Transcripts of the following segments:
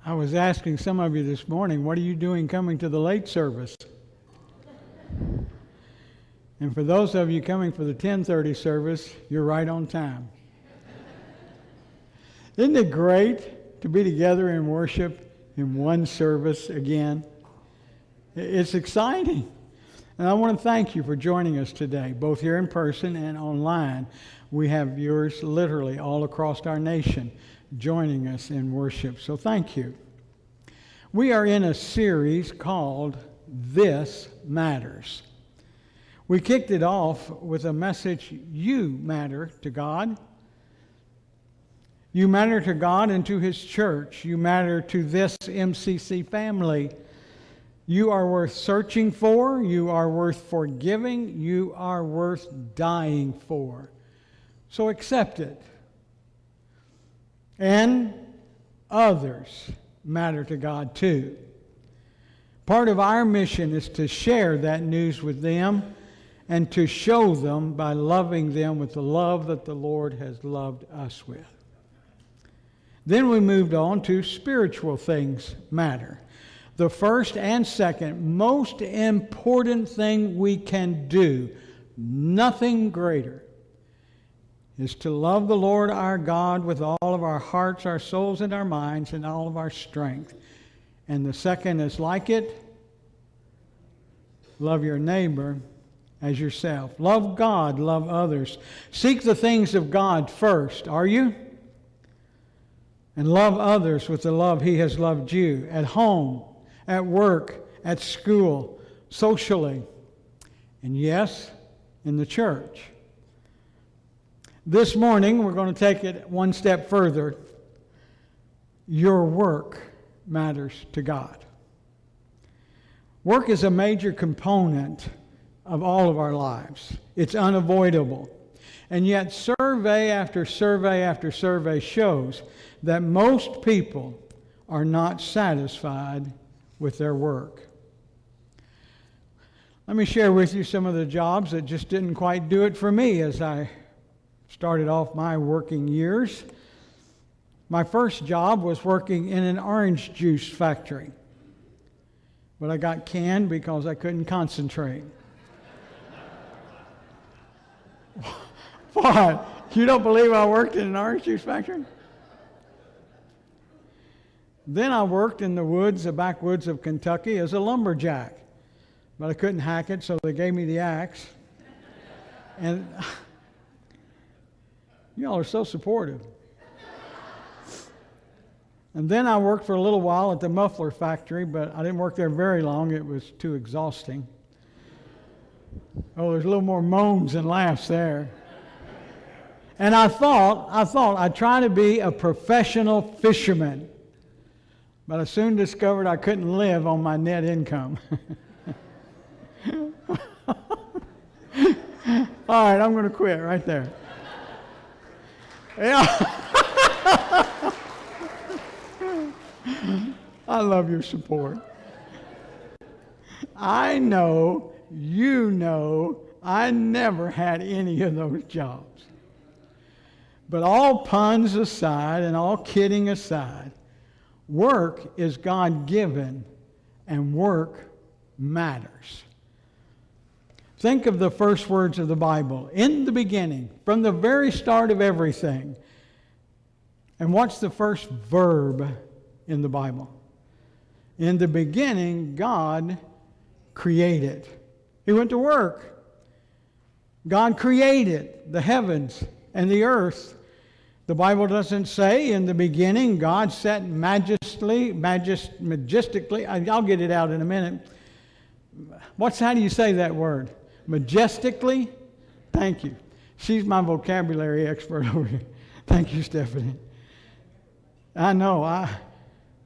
I was asking some of you this morning, what are you doing coming to the late service? And for those of you coming for the 10:30 service, you're right on time. Isn't it great to be together in worship in one service again? It's exciting. And I want to thank you for joining us today, both here in person and online. We have viewers literally all across our nation joining us in worship. So thank you. We are in a series called This Matters. We kicked it off with a message, you matter to God. You matter to God and to His church. You matter to this MCC family. You are worth searching for. You are worth forgiving. You are worth dying for. So accept it. And others matter to God too. Part of our mission is to share that news with them and to show them by loving them with the love that the Lord has loved us with. Then we moved on to spiritual things matter. The first and second most important thing we can do, nothing greater, is to love the Lord our God with all of our hearts, our souls, and our minds, and all of our strength. And the second is like it, love your neighbor as yourself. Love God, love others. Seek the things of God first, are you? And love others with the love He has loved you at home, at work, at school, socially, and yes, in the church. This morning, we're going to take it one step further. Your work matters to God. Work is a major component of all of our lives. It's unavoidable. And yet, survey after survey after survey shows that most people are not satisfied with their work. Let me share with you some of the jobs that just didn't quite do it for me as I started off my working years. My first job was working in an orange juice factory, but I got canned because I couldn't concentrate. What? You don't believe I worked in an orange juice factory? Then I worked in the backwoods of Kentucky as a lumberjack. But I couldn't hack it, so they gave me the axe. And y'all are so supportive. And then I worked for a little while at the muffler factory, but I didn't work there very long. It was too exhausting. Oh, there's a little more moans and laughs there. And I thought I'd try to be a professional fisherman. But I soon discovered I couldn't live on my net income. All right, I'm going to quit right there. Yeah. I love your support. I know, you know, I never had any of those jobs. But all puns aside and all kidding aside, work is God-given and work matters. Think of the first words of the Bible. In the beginning, from the very start of everything. And what's the first verb in the Bible? In the beginning, God created. He went to work. God created the heavens and the earth. The Bible doesn't say in the beginning God sat majestically. I'll get it out in a minute. How do you say that word? Majestically? Thank you. She's my vocabulary expert over here. Thank you, Stephanie. I know.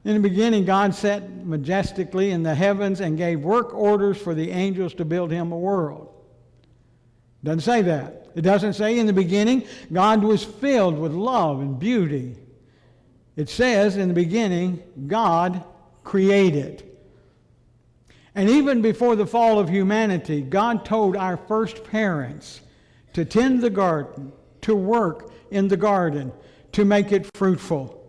In the beginning, God sat majestically in the heavens and gave work orders for the angels to build Him a world. Doesn't say that. It doesn't say in the beginning God was filled with love and beauty. It says in the beginning God created. And even before the fall of humanity, God told our first parents to tend the garden, to work in the garden, to make it fruitful.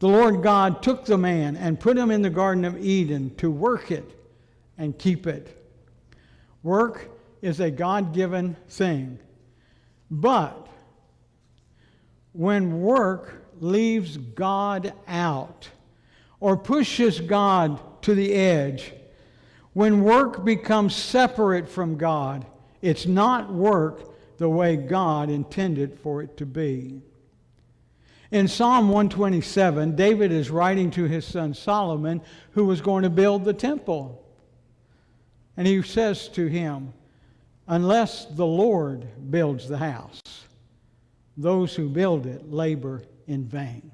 The Lord God took the man and put him in the Garden of Eden to work it and keep it. Work is a God-given thing. But when work leaves God out or pushes God to the edge, when work becomes separate from God, it's not work the way God intended for it to be. In Psalm 127, David is writing to his son Solomon, who was going to build the temple. And he says to him, unless the Lord builds the house, those who build it labor in vain.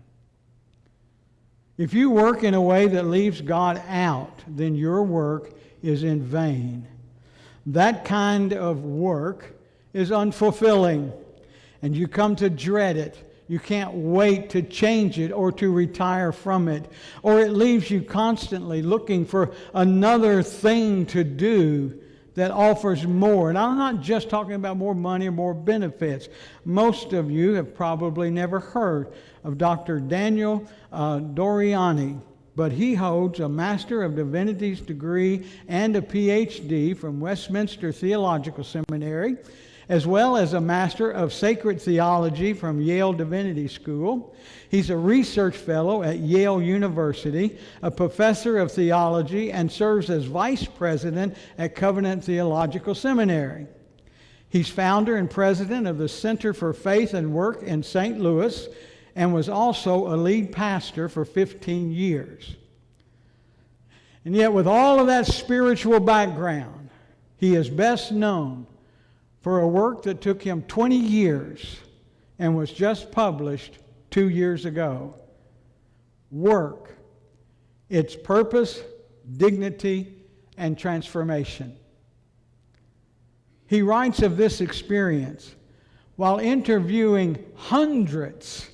If you work in a way that leaves God out, then your work is in vain. That kind of work is unfulfilling, and you come to dread it. You can't wait to change it or to retire from it. Or it leaves you constantly looking for another thing to do that offers more. And I'm not just talking about more money or more benefits. Most of you have probably never heard of Dr. Daniel Doriani, but he holds a Master of Divinity's degree and a PhD from Westminster Theological Seminary, as well as a Master of Sacred Theology from Yale Divinity School. He's a research fellow at Yale University, a professor of theology, and serves as vice president at Covenant Theological Seminary. He's founder and president of the Center for Faith and Work in St. Louis, and was also a lead pastor for 15 years. And yet, with all of that spiritual background, he is best known for a work that took him 20 years and was just published 2 years ago. Work, its purpose, dignity, and transformation. He writes of this experience while interviewing hundreds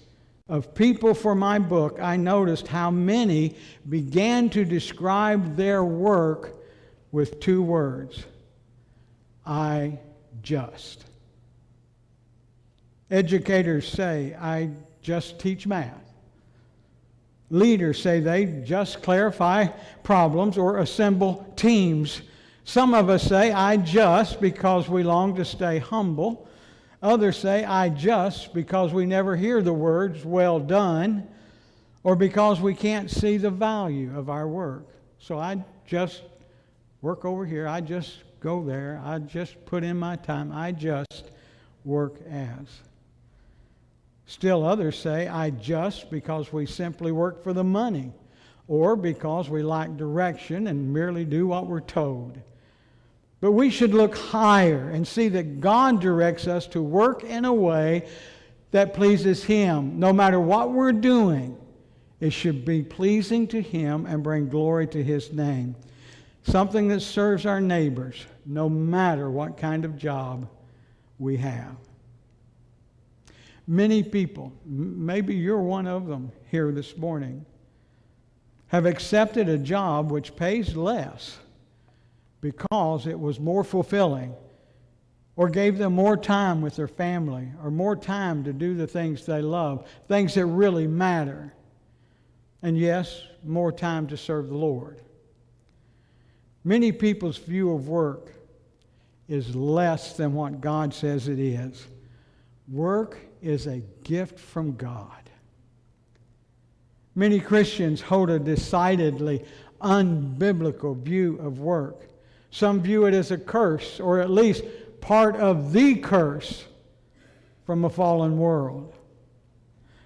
of people for my book. I noticed how many began to describe their work with 2 words: I just. Educators say, I just teach math. Leaders say they just clarify problems or assemble teams. Some of us say, I just because we long to stay humble. Others say, I just because we never hear the words, well done, or because we can't see the value of our work. So I just work over here. I just go there. I just put in my time. I just work as. Still others say, I just because we simply work for the money, or because we lack direction and merely do what we're told. But we should look higher and see that God directs us to work in a way that pleases Him. No matter what we're doing, it should be pleasing to Him and bring glory to His name. Something that serves our neighbors, no matter what kind of job we have. Many people, maybe you're one of them here this morning, have accepted a job which pays less because it was more fulfilling, or gave them more time with their family, or more time to do the things they love, things that really matter. And yes, more time to serve the Lord. Many people's view of work is less than what God says it is. Work is a gift from God. Many Christians hold a decidedly unbiblical view of work. Some view it as a curse, or at least part of the curse from a fallen world.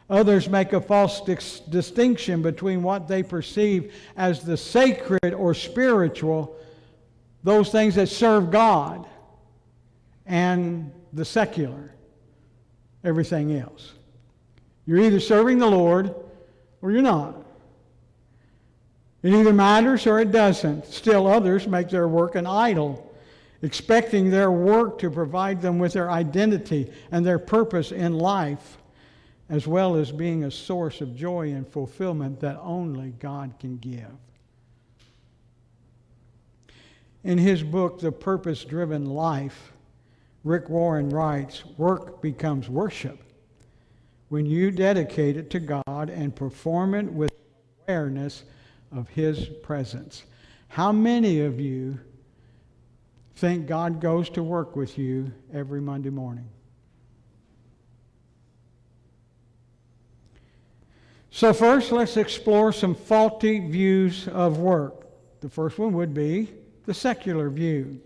Others make a false distinction between what they perceive as the sacred or spiritual, those things that serve God, and the secular, everything else. You're either serving the Lord or you're not. It either matters or it doesn't. Still others make their work an idol, expecting their work to provide them with their identity and their purpose in life, as well as being a source of joy and fulfillment that only God can give. In his book, The Purpose-Driven Life, Rick Warren writes, work becomes worship when you dedicate it to God and perform it with awareness of His presence. How many of you think God goes to work with you every Monday morning? So first, let's explore some faulty views of work. The first one would be the secular view.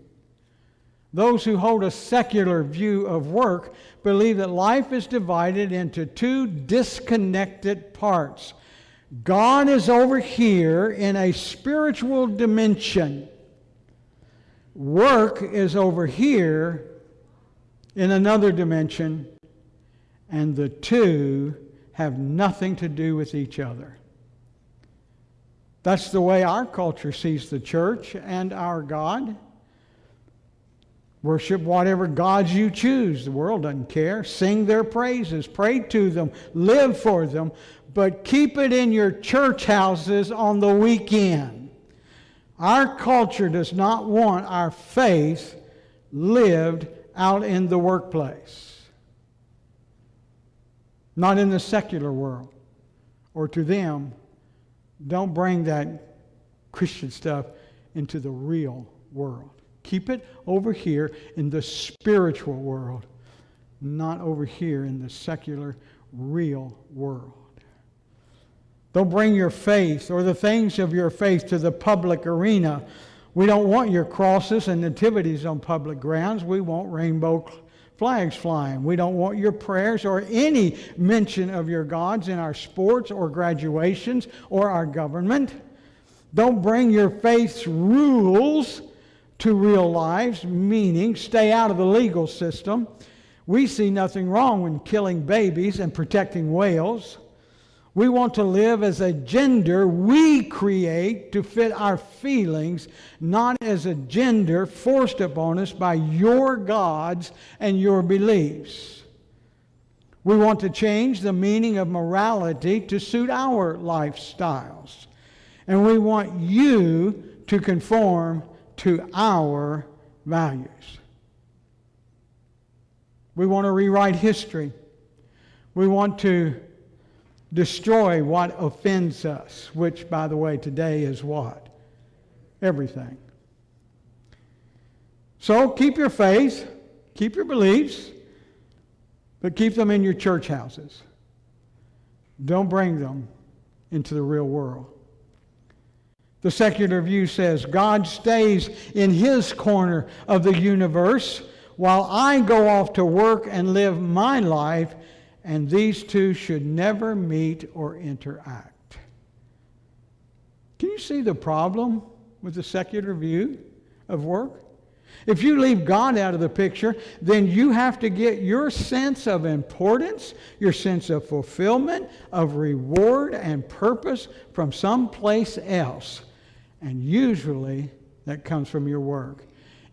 Those who hold a secular view of work believe that life is divided into two disconnected parts. God is over here in a spiritual dimension. Work is over here in another dimension, and the two have nothing to do with each other. That's the way our culture sees the church and our God. Worship whatever gods you choose. The world doesn't care. Sing their praises. Pray to them. Live for them. But keep it in your church houses on the weekend. Our culture does not want our faith lived out in the workplace. Not in the secular world. Or to them, don't bring that Christian stuff into the real world. Keep it over here in the spiritual world, not over here in the secular, real world. Don't bring your faith or the things of your faith to the public arena. We don't want your crosses and nativities on public grounds. We want rainbow flags flying. We don't want your prayers or any mention of your gods in our sports or graduations or our government. Don't bring your faith's rules to real lives, meaning stay out of the legal system. We see nothing wrong with killing babies and protecting whales. We want to live as a gender we create to fit our feelings, not as a gender forced upon us by your gods and your beliefs. We want to change the meaning of morality to suit our lifestyles. And we want you to conform to our values. We want to rewrite history. We want to destroy what offends us, which, by the way, today is what? Everything. So keep your faith, keep your beliefs, but keep them in your church houses. Don't bring them into the real world. The secular view says God stays in His corner of the universe while I go off to work and live my life, and these two should never meet or interact. Can you see the problem with the secular view of work? If you leave God out of the picture, then you have to get your sense of importance, your sense of fulfillment, of reward and purpose from someplace else. And usually that comes from your work.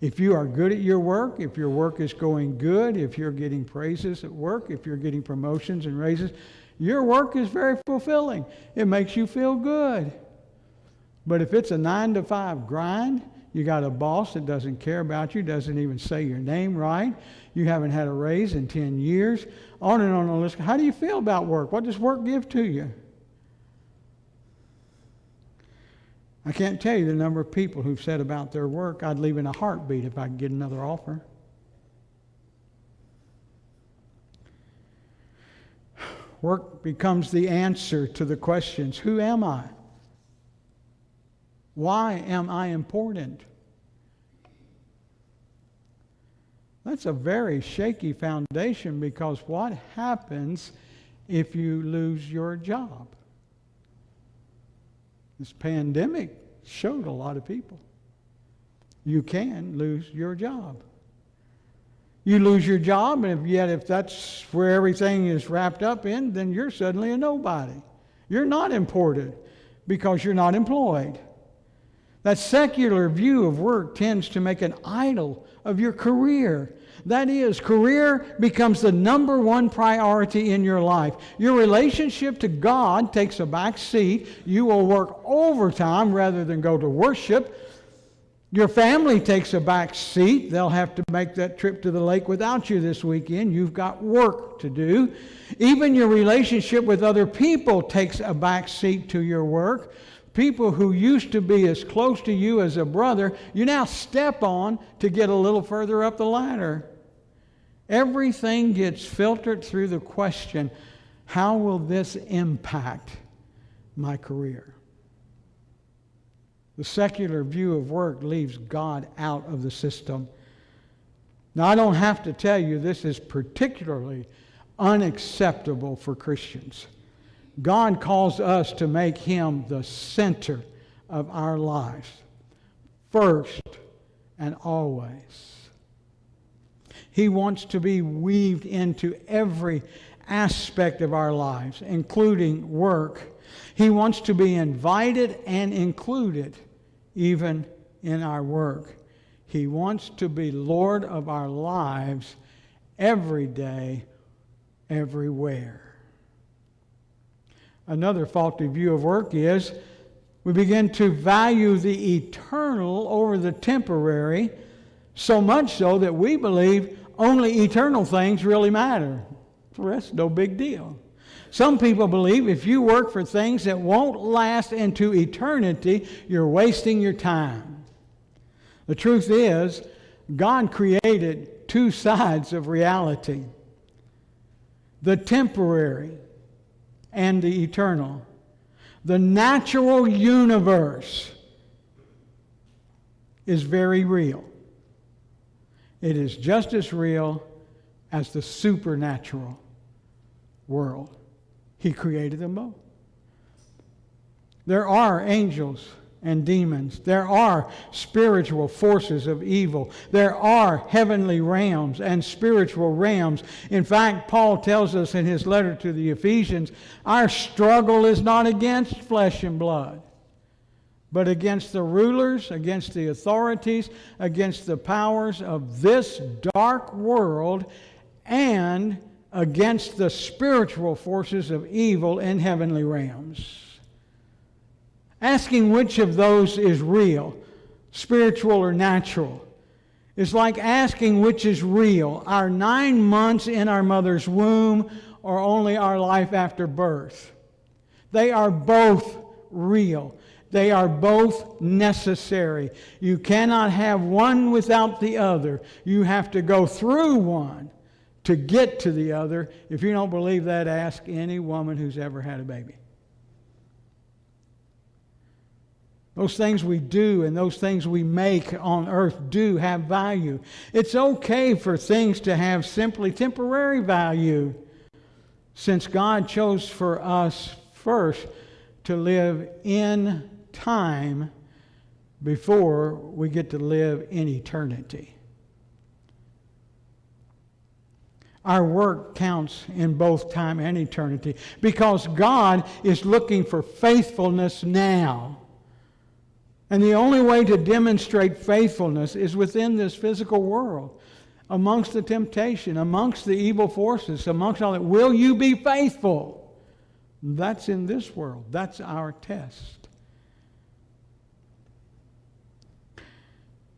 If you are good at your work, if your work is going good, if you're getting praises at work, if you're getting promotions and raises, your work is very fulfilling. It makes you feel good. But if it's a 9-to-5 grind, you got a boss that doesn't care about you, doesn't even say your name right, you haven't had a raise in 10 years, on and on the list. How do you feel about work? What does work give to you? I can't tell you the number of people who've said about their work, I'd leave in a heartbeat if I could get another offer. Work becomes the answer to the questions, who am I? Why am I important? That's a very shaky foundation, because what happens if you lose your job? This pandemic showed a lot of people. You can lose your job. You lose your job, and if that's where everything is wrapped up in, then you're suddenly a nobody. You're not important because you're not employed. That secular view of work tends to make an idol of your career. That is, career becomes the number one priority in your life. Your relationship to God takes a back seat. You will work overtime rather than go to worship. Your family takes a back seat. They'll have to make that trip to the lake without you this weekend. You've got work to do. Even your relationship with other people takes a back seat to your work. People who used to be as close to you as a brother, you now step on to get a little further up the ladder. Everything gets filtered through the question, how will this impact my career? The secular view of work leaves God out of the system. Now, I don't have to tell you this is particularly unacceptable for Christians. God calls us to make Him the center of our lives, first and always. He wants to be weaved into every aspect of our lives, including work. He wants to be invited and included even in our work. He wants to be Lord of our lives every day, everywhere. Another faulty view of work is we begin to value the eternal over the temporary, so much so that we believe only eternal things really matter. The rest, no big deal. Some people believe if you work for things that won't last into eternity, you're wasting your time. The truth is, God created two sides of reality: the temporary and the eternal. The natural universe is very real. It is just as real as the supernatural world. He created them both. There are angels and demons. There are spiritual forces of evil. There are heavenly realms and spiritual realms. In fact, Paul tells us in his letter to the Ephesians, our struggle is not against flesh and blood, but against the rulers, against the authorities, against the powers of this dark world, and against the spiritual forces of evil in heavenly realms. Asking which of those is real, spiritual or natural, is like asking which is real, our 9 months in our mother's womb or only our life after birth. They are both real. They are both necessary. You cannot have one without the other. You have to go through one to get to the other. If you don't believe that, ask any woman who's ever had a baby. Those things we do and those things we make on earth do have value. It's okay for things to have simply temporary value, since God chose for us first to live in time before we get to live in eternity. Our work counts in both time and eternity because God is looking for faithfulness now. And the only way to demonstrate faithfulness is within this physical world, amongst the temptation, amongst the evil forces, amongst all that. Will you be faithful? That's in this world. That's our test.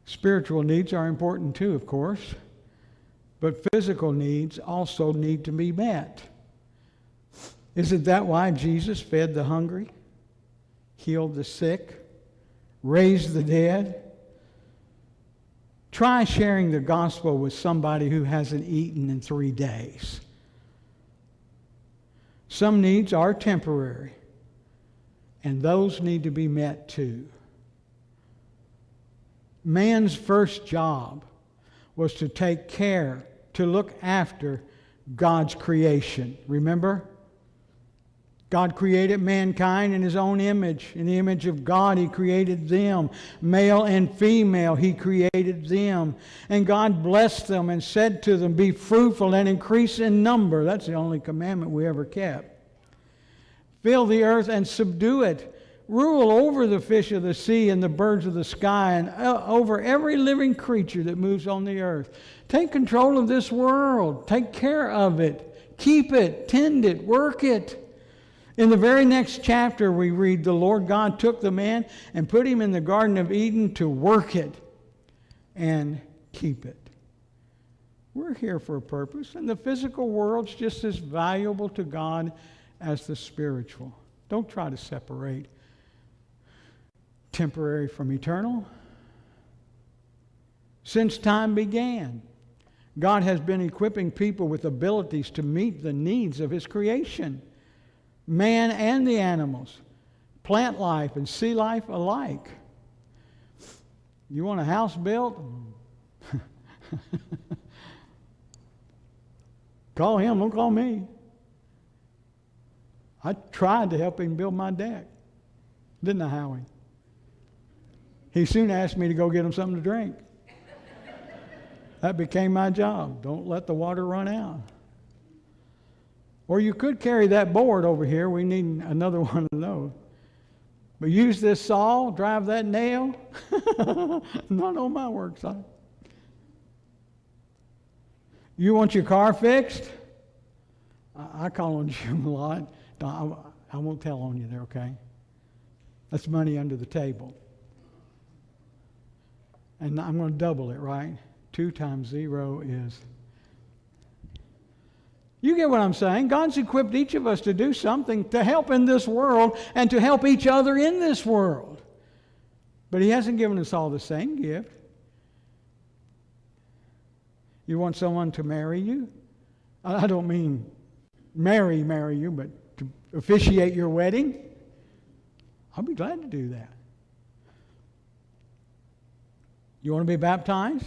Spiritual needs are important too, of course. But physical needs also need to be met. Isn't that why Jesus fed the hungry, healed the sick, raised the dead? Try sharing the gospel with somebody who hasn't eaten in 3 days. Some needs are temporary, and those need to be met too. Man's first job was to take care, to look after God's creation. Remember? God created mankind in His own image. In the image of God, He created them. Male and female, He created them. And God blessed them and said to them, be fruitful and increase in number. That's the only commandment we ever kept. Fill the earth and subdue it. Rule over the fish of the sea and the birds of the sky and over every living creature that moves on the earth. Take control of this world. Take care of it. Keep it. Tend it. Work it. In the very next chapter, we read, the Lord God took the man and put him in the Garden of Eden to work it and keep it. We're here for a purpose, and the physical world's just as valuable to God as the spiritual. Don't try to separate temporary from eternal. Since time began, God has been equipping people with abilities to meet the needs of His creation, man and the animals, plant life and sea life alike. You want a house built? Call him, don't call me. I tried to help him build my deck. Didn't I, Howie? He soon asked me to go get him something to drink. That became my job. Don't let the water run out. Or you could carry that board over here. We need another one of those. But use this saw, drive that nail. Not on my work site. You want your car fixed? I call on Jim a lot. I won't tell on you there, okay? That's money under the table. And I'm going to double it, right? 2 times 0 is... You get what I'm saying? God's equipped each of us to do something to help in this world and to help each other in this world. But He hasn't given us all the same gift. You want someone to marry you? I don't mean marry you, but to officiate your wedding? I'll be glad to do that. You want to be baptized?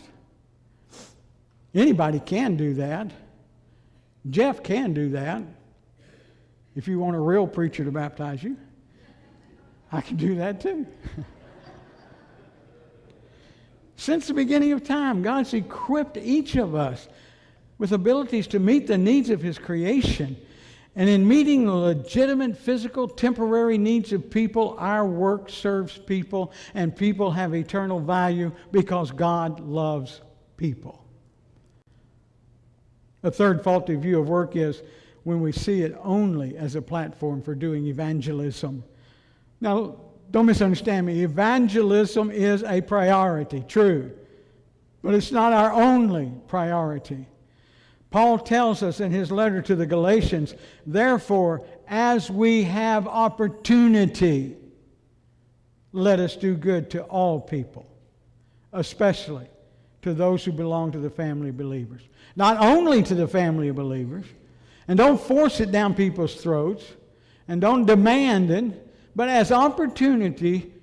Anybody can do that. Jeff can do that. If you want a real preacher to baptize you, I can do that too. Since the beginning of time, God's equipped each of us with abilities to meet the needs of His creation. And in meeting the legitimate physical, temporary needs of people, our work serves people, and people have eternal value because God loves people. A third faulty view of work is when we see it only as a platform for doing evangelism. Now, don't misunderstand me. Evangelism is a priority, true. But it's not our only priority. Paul tells us in his letter to the Galatians, therefore, as we have opportunity, let us do good to all people, especially to those who belong to the family of believers. Not only to the family of believers, and don't force it down people's throats, and don't demand it, but as opportunity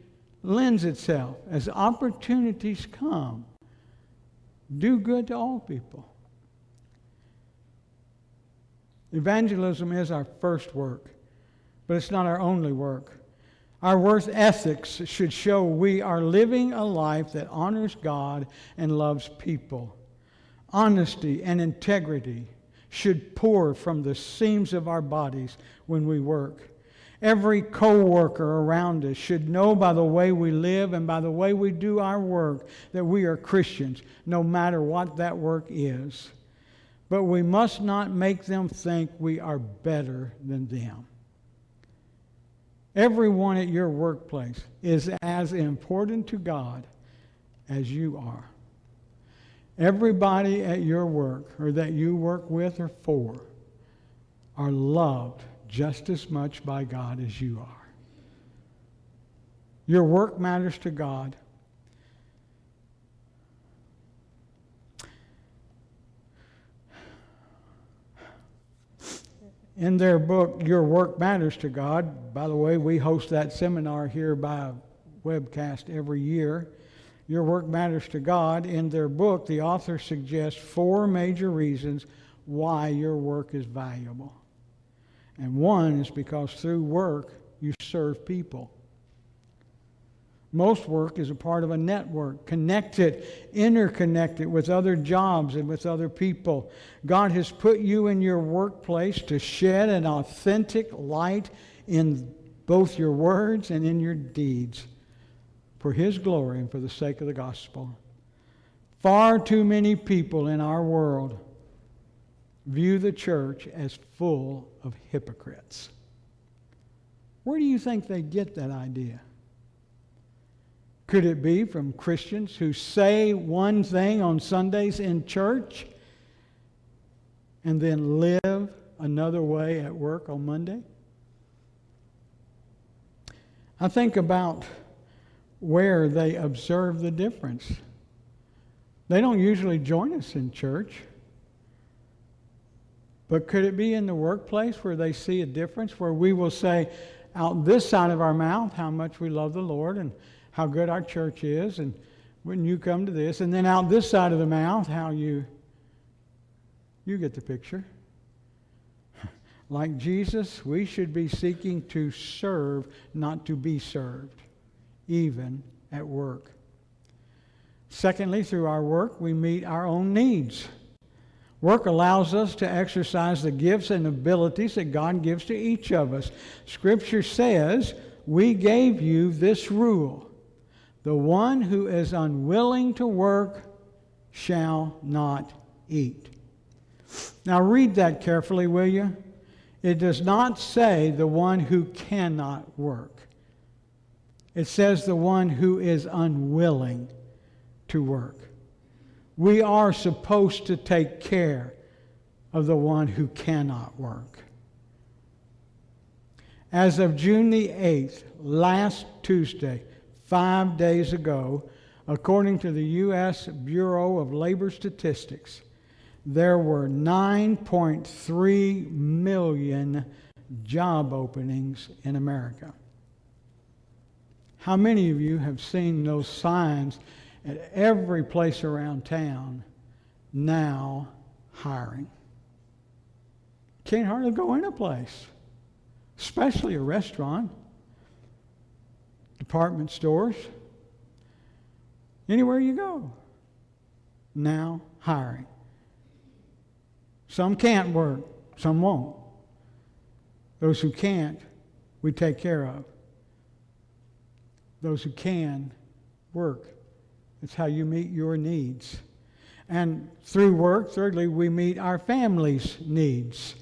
lends itself, as opportunities come, do good to all people. Evangelism is our first work, but it's not our only work. Our work ethics should show we are living a life that honors God and loves people. Honesty and integrity should pour from the seams of our bodies when we work. Every co-worker around us should know by the way we live and by the way we do our work that we are Christians, no matter what that work is. But we must not make them think we are better than them. Everyone at your workplace is as important to God as you are. Everybody at your work, or that you work with or for, are loved just as much by God as you are. Your work matters to God. In their book, Your Work Matters to God, by the way, we host that seminar here by webcast every year. Your Work Matters to God. In their book, the author suggests 4 major reasons why your work is valuable. And one is because through work, you serve people. Most work is a part of a network, connected, interconnected with other jobs and with other people. God has put you in your workplace to shed an authentic light in both your words and in your deeds for His glory and for the sake of the gospel. Far too many people in our world view the church as full of hypocrites. Where do you think they get that idea? Could it be from Christians who say one thing on Sundays in church and then live another way at work on Monday? I think about where they observe the difference. They don't usually join us in church. But could it be in the workplace where they see a difference, where we will say out this side of our mouth how much we love the Lord and how good our church is, and when you come to this, and then out this side of the mouth how you get the picture. Like Jesus, we should be seeking to serve, not to be served, even at work. Secondly, through our work, we meet our own needs. Work allows us to exercise the gifts and abilities that God gives to each of us. Scripture says, we gave you this rule: the one who is unwilling to work shall not eat. Now read that carefully, will you? It does not say the one who cannot work. It says the one who is unwilling to work. We are supposed to take care of the one who cannot work. As of June the 8th, last Tuesday, 5 days ago, according to the U.S. Bureau of Labor Statistics, there were 9.3 million job openings in America. How many of you have seen those signs at every place around town, now hiring? Can't hardly go in a place, especially a restaurant, department stores, anywhere you go, now hiring. Some can't work, some won't. Those who can't, we take care of. Those who can, work. It's how you meet your needs. And through work, thirdly, we meet our families' needs.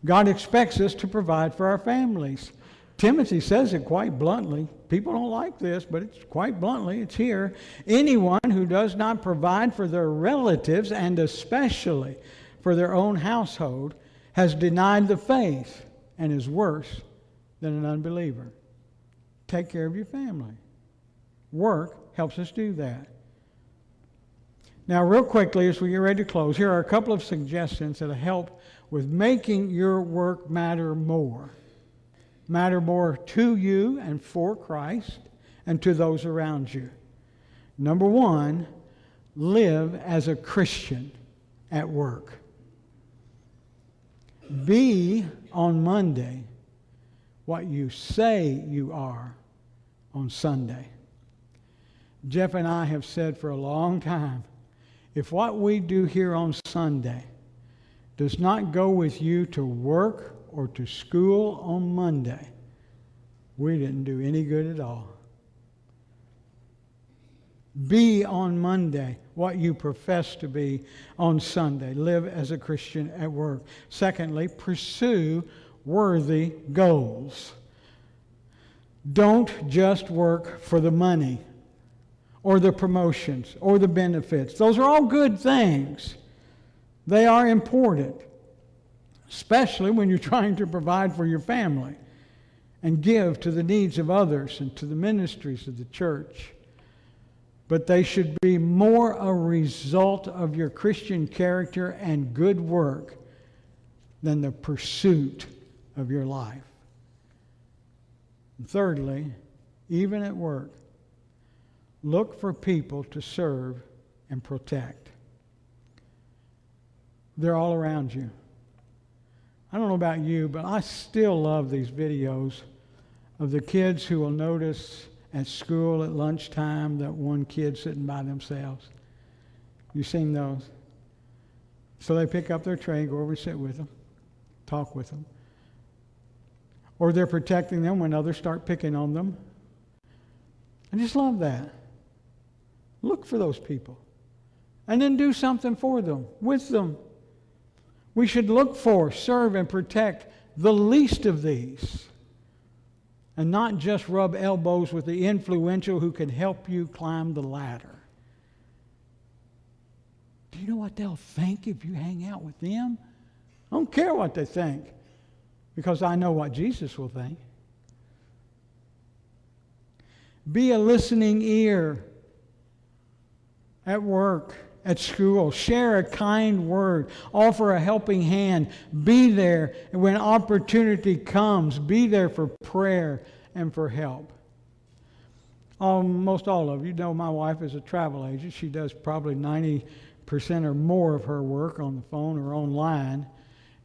God expects us to provide for our families. Timothy says it quite bluntly. People don't like this, but it's quite bluntly. It's here. Anyone who does not provide for their relatives, and especially for their own household, has denied the faith and is worse than an unbeliever. Take care of your family. Work helps us do that. Now, real quickly, as we get ready to close, here are a couple of suggestions that will help with making your work matter more. Matter more to you and for Christ and to those around you. Number one, live as a Christian at work. Be on Monday what you say you are on Sunday. Jeff and I have said for a long time, if what we do here on Sunday does not go with you to work or to school on Monday, we didn't do any good at all. Be on Monday what you profess to be on Sunday. Live as a Christian at work. Secondly, pursue worthy goals. Don't just work for the money or the promotions or the benefits. Those are all good things. They are important, especially when you're trying to provide for your family and give to the needs of others and to the ministries of the church. But they should be more a result of your Christian character and good work than the pursuit of your life. And thirdly, even at work, look for people to serve and protect. They're all around you. I don't know about you, but I still love these videos of the kids who will notice at school at lunchtime that one kid sitting by themselves. You've seen those? So they pick up their tray, go over and sit with them, talk with them. Or they're protecting them when others start picking on them. I just love that. Look for those people. And then do something for them, with them. We should look for, serve, and protect the least of these. and not just rub elbows with the influential who can help you climb the ladder. Do you know what they'll think if you hang out with them? I don't care what they think, because I know what Jesus will think. Be a listening ear at work, at school. Share a kind word. Offer a helping hand. Be there. And when opportunity comes, be there for prayer and for help. Almost all of you know my wife is a travel agent. She does probably 90% or more of her work on the phone or online.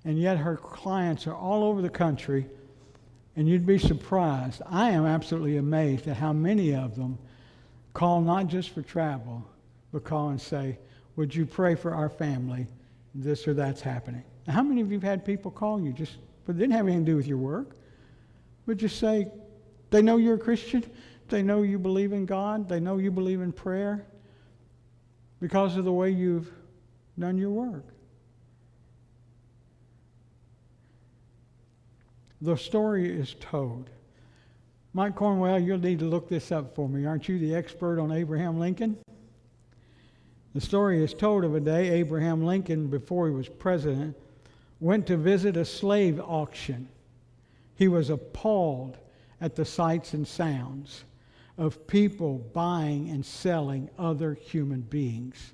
And yet her clients are all over the country. And you'd be surprised. I am absolutely amazed at how many of them call not just for travel, but call and say, would you pray for our family? This or that's happening. Now, how many of you have had people call you but it didn't have anything to do with your work, but just say, they know you're a Christian, they know you believe in God, they know you believe in prayer because of the way you've done your work. The story is told. Mike Cornwell, you'll need to look this up for me. Aren't you the expert on Abraham Lincoln? The story is told of a day Abraham Lincoln, before he was president, went to visit a slave auction. He was appalled at the sights and sounds of people buying and selling other human beings.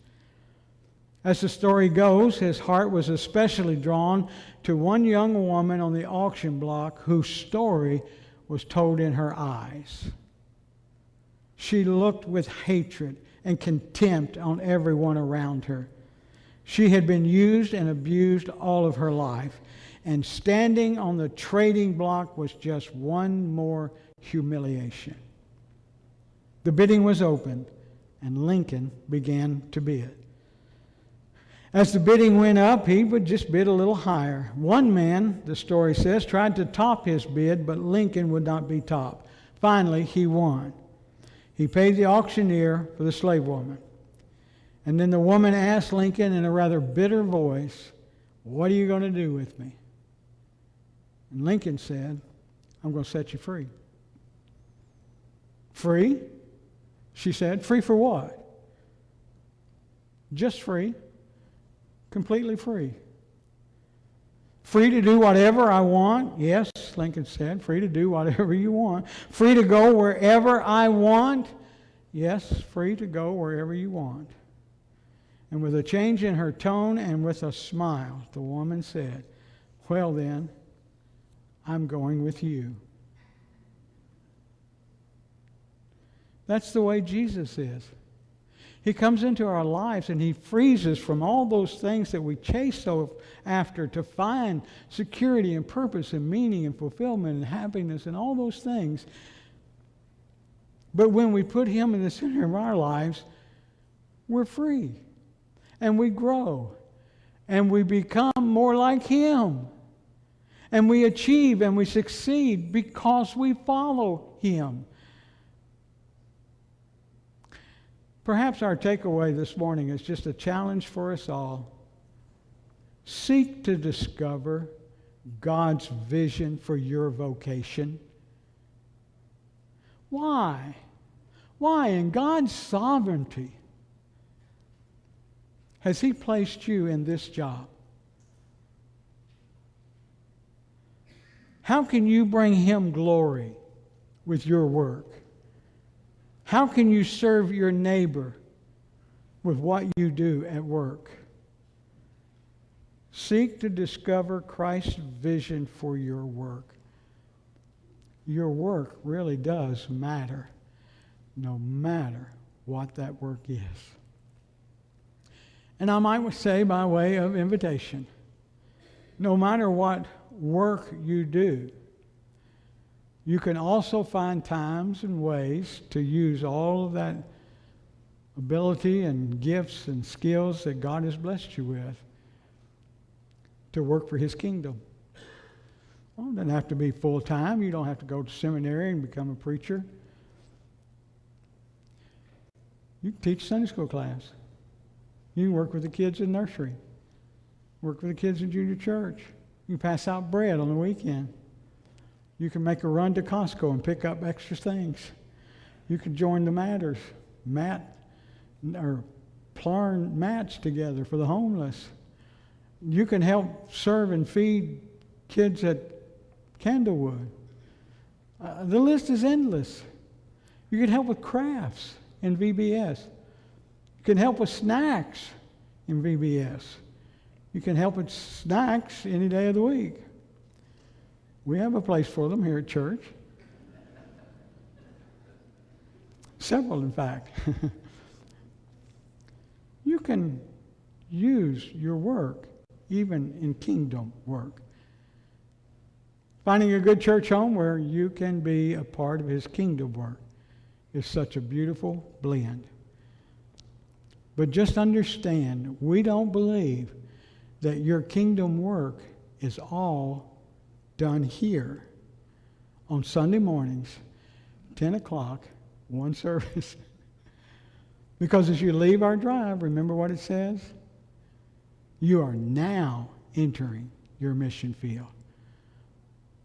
As the story goes, his heart was especially drawn to one young woman on the auction block whose story was told in her eyes. She looked with hatred and contempt on everyone around her. She had been used and abused all of her life, and standing on the trading block was just one more humiliation. The bidding was opened, and Lincoln began to bid. As the bidding went up, he would just bid a little higher. One man, the story says, tried to top his bid, but Lincoln would not be topped. Finally, he won. He paid the auctioneer for the slave woman. And then the woman asked Lincoln in a rather bitter voice, "What are you going to do with me?" And Lincoln said, "I'm going to set you free." "Free?" she said. "Free for what?" "Just free. Completely free." "Free to do whatever I want?" "Yes," Lincoln said, "free to do whatever you want." "Free to go wherever I want?" "Yes, free to go wherever you want." And with a change in her tone and with a smile, the woman said, "Well then, I'm going with you." That's the way Jesus is. He comes into our lives and he frees us from all those things that we chase so after to find security and purpose and meaning and fulfillment and happiness and all those things. But when we put him in the center of our lives, we're free and we grow and we become more like him and we achieve and we succeed because we follow him. Perhaps our takeaway this morning is just a challenge for us all. Seek to discover God's vision for your vocation. Why? Why, in God's sovereignty, has he placed you in this job? How can you bring him glory with your work? How can you serve your neighbor with what you do at work? Seek to discover Christ's vision for your work. Your work really does matter, no matter what that work is. And I might say, by way of invitation, no matter what work you do, you can also find times and ways to use all of that ability and gifts and skills that God has blessed you with to work for his kingdom. Well, it doesn't have to be full time. You don't have to go to seminary and become a preacher. You can teach Sunday school class. You can work with the kids in nursery. Work with the kids in junior church. You can pass out bread on the weekend. You can make a run to Costco and pick up extra things. You can join the Matters, or plarn mats together for the homeless. You can help serve and feed kids at Candlewood. The list is endless. You can help with crafts in VBS. You can help with snacks in VBS. You can help with snacks any day of the week. We have a place for them here at church. Several, in fact. You can use your work, even in kingdom work. Finding a good church home where you can be a part of his kingdom work is such a beautiful blend. But just understand, we don't believe that your kingdom work is all done here on Sunday mornings, 10 o'clock, one service. Because as you leave our drive, remember what it says? You are now entering your mission field.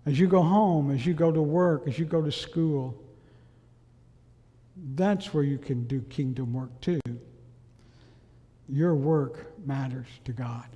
As you go home, as you go to work, as you go to school, that's where you can do kingdom work too. Your work matters to God.